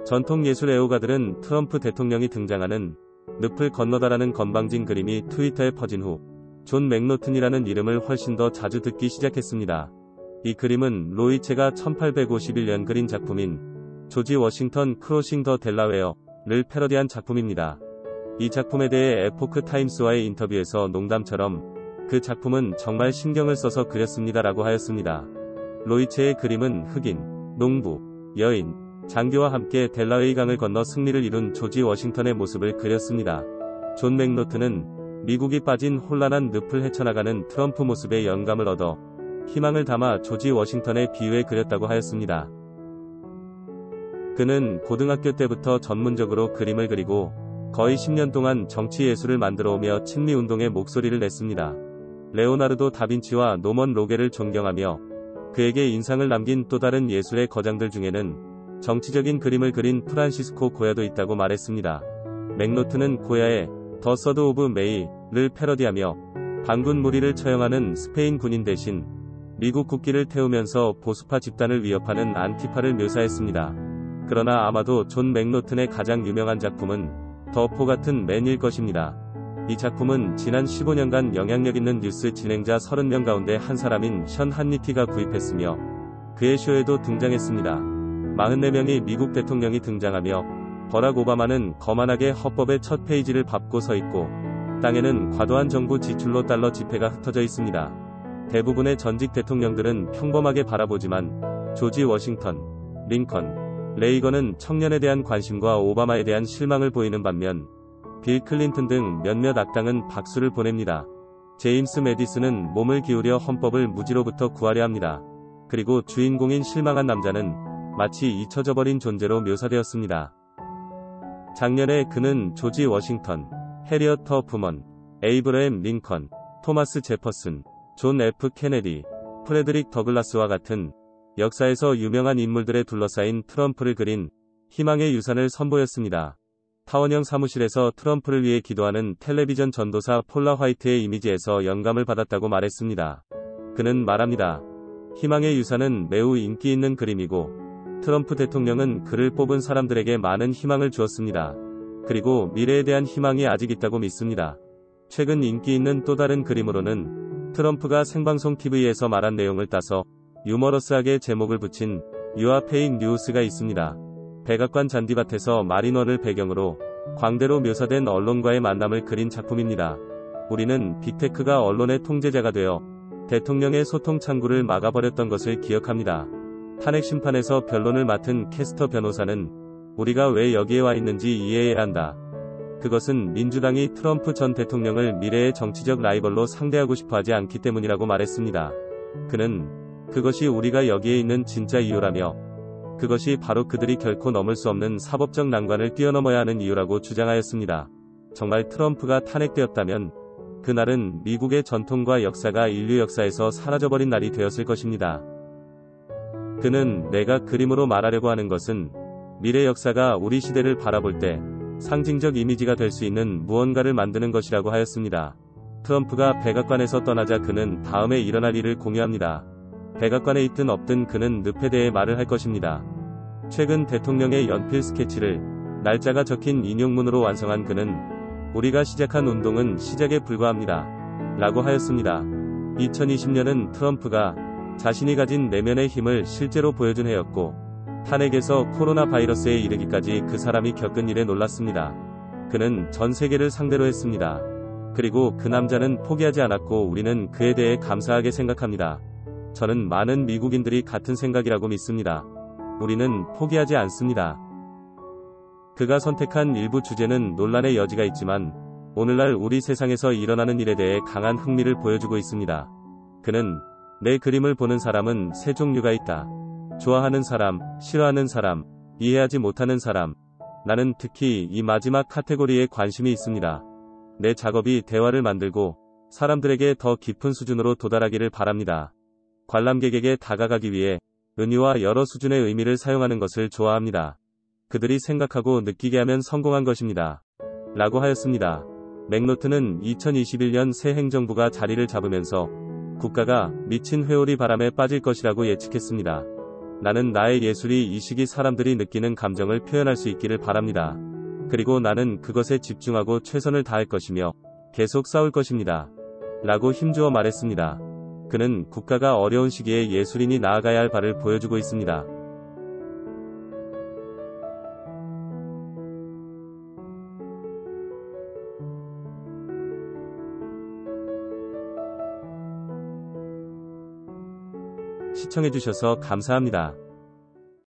전통 예술 애호가들은 트럼프 대통령이 등장하는 늪을 건너다라는 건방진 그림이 트위터에 퍼진 후 존 맥노튼이라는 이름을 훨씬 더 자주 듣기 시작했습니다. 이 그림은 로이체가 1851년 그린 작품인 조지 워싱턴 크로싱 더 델라웨어를 패러디한 작품입니다. 이 작품에 대해 에포크 타임스와의 인터뷰에서 농담처럼 그 작품은 정말 신경을 써서 그렸습니다라고 하였습니다. 로이체의 그림은 흑인, 농부, 여인, 장교와 함께 델라웨이 강을 건너 승리를 이룬 조지 워싱턴의 모습을 그렸습니다. 존 맥노튼은 미국이 빠진 혼란한 늪을 헤쳐나가는 트럼프 모습에 영감을 얻어 희망을 담아 조지 워싱턴의 비유에 그렸다고 하였습니다. 그는 고등학교 때부터 전문적으로 그림을 그리고 거의 10년 동안 정치 예술을 만들어 오며 친미운동에 목소리를 냈습니다. 레오나르도 다빈치와 노먼 로게를 존경하며 그에게 인상을 남긴 또 다른 예술의 거장들 중에는 정치적인 그림을 그린 프란시스코 고야도 있다고 말했습니다. 맥노튼은 고야의 더 서드 오브 메이를 패러디하며 반군 무리를 처형하는 스페인 군인 대신 미국 국기를 태우면서 보수파 집단을 위협하는 안티파를 묘사했습니다. 그러나 아마도 존 맥노튼의 가장 유명한 작품은 더포 같은 맨일 것입니다. 이 작품은 지난 15년간 영향력 있는 뉴스 진행자 30명 가운데 한 사람인 션 한니티가 구입했으며 그의 쇼에도 등장했습니다. 44명의 미국 대통령이 등장하며 버락 오바마는 거만하게 헌법의 첫 페이지를 밟고 서 있고 땅에는 과도한 정부 지출로 달러 지폐가 흩어져 있습니다. 대부분의 전직 대통령들은 평범하게 바라보지만 조지 워싱턴, 링컨, 레이건은 청년에 대한 관심과 오바마에 대한 실망을 보이는 반면 빌 클린턴 등 몇몇 악당은 박수를 보냅니다. 제임스 매디슨은 몸을 기울여 헌법을 무지로부터 구하려 합니다. 그리고 주인공인 실망한 남자는 마치 잊혀져버린 존재로 묘사되었습니다. 작년에 그는 조지 워싱턴, 해리엇 터프먼, 에이브러햄 링컨, 토마스 제퍼슨, 존 F 케네디, 프레드릭 더글라스와 같은 역사에서 유명한 인물들에 둘러싸인 트럼프를 그린 희망의 유산을 선보였습니다. 타원형 사무실에서 트럼프를 위해 기도하는 텔레비전 전도사 폴라 화이트의 이미지에서 영감을 받았다고 말했습니다. 그는 말합니다. 희망의 유산은 매우 인기 있는 그림이고 트럼프 대통령은 그를 뽑은 사람들에게 많은 희망을 주었습니다. 그리고 미래에 대한 희망이 아직 있다고 믿습니다. 최근 인기 있는 또 다른 그림으로는 트럼프가 생방송 TV에서 말한 내용을 따서 유머러스하게 제목을 붙인 유아 페이크 뉴스가 있습니다. 백악관 잔디밭에서 마린원을 배경으로 광대로 묘사된 언론과의 만남을 그린 작품입니다. 우리는 빅테크가 언론의 통제자가 되어 대통령의 소통 창구를 막아버렸던 것을 기억합니다. 탄핵 심판에서 변론을 맡은 캐스터 변호사는 우리가 왜 여기에 와 있는지 이해해야 한다. 그것은 민주당이 트럼프 전 대통령을 미래의 정치적 라이벌로 상대하고 싶어하지 않기 때문이라고 말했습니다. 그는 그것이 우리가 여기에 있는 진짜 이유라며 그것이 바로 그들이 결코 넘을 수 없는 사법적 난관을 뛰어넘어야 하는 이유라고 주장하였습니다. 정말 트럼프가 탄핵되었다면 그날은 미국의 전통과 역사가 인류 역사에서 사라져버린 날이 되었을 것입니다. 그는 내가 그림으로 말하려고 하는 것은 미래 역사가 우리 시대를 바라볼 때 상징적 이미지가 될 수 있는 무언가를 만드는 것이라고 하였습니다. 트럼프가 백악관에서 떠나자 그는 다음에 일어날 일을 공유합니다. 백악관에 있든 없든 그는 늪에 대해 말을 할 것입니다. 최근 대통령의 연필 스케치를 날짜가 적힌 인용문으로 완성한 그는 우리가 시작한 운동은 시작에 불과합니다. 라고 하였습니다. 2020년은 트럼프가 자신이 가진 내면의 힘을 실제로 보여준 해였고 탄핵에서 코로나 바이러스에 이르기까지 그 사람이 겪은 일에 놀랐습니다. 그는 전 세계를 상대로 했습니다. 그리고 그 남자는 포기하지 않았고 우리는 그에 대해 감사하게 생각합니다. 저는 많은 미국인들이 같은 생각이라고 믿습니다. 우리는 포기하지 않습니다. 그가 선택한 일부 주제는 논란의 여지가 있지만 오늘날 우리 세상에서 일어나는 일에 대해 강한 흥미를 보여주고 있습니다. 그는 내 그림을 보는 사람은 세 종류가 있다. 좋아하는 사람, 싫어하는 사람, 이해하지 못하는 사람. 나는 특히 이 마지막 카테고리에 관심이 있습니다. 내 작업이 대화를 만들고 사람들에게 더 깊은 수준으로 도달하기를 바랍니다. 관람객에게 다가가기 위해 은유와 여러 수준의 의미를 사용하는 것을 좋아합니다. 그들이 생각하고 느끼게 하면 성공한 것입니다. 라고 하였습니다. 맥노튼은 2021년 새 행정부가 자리를 잡으면서 국가가 미친 회오리 바람에 빠질 것이라고 예측했습니다. 나는 나의 예술이 이 시기 사람들이 느끼는 감정을 표현할 수 있기를 바랍니다. 그리고 나는 그것에 집중하고 최선을 다할 것이며 계속 싸울 것입니다. 라고 힘주어 말했습니다. 그는 국가가 어려운 시기에 예술인이 나아가야 할 바를 보여주고 있습니다. 시청해주셔서 감사합니다.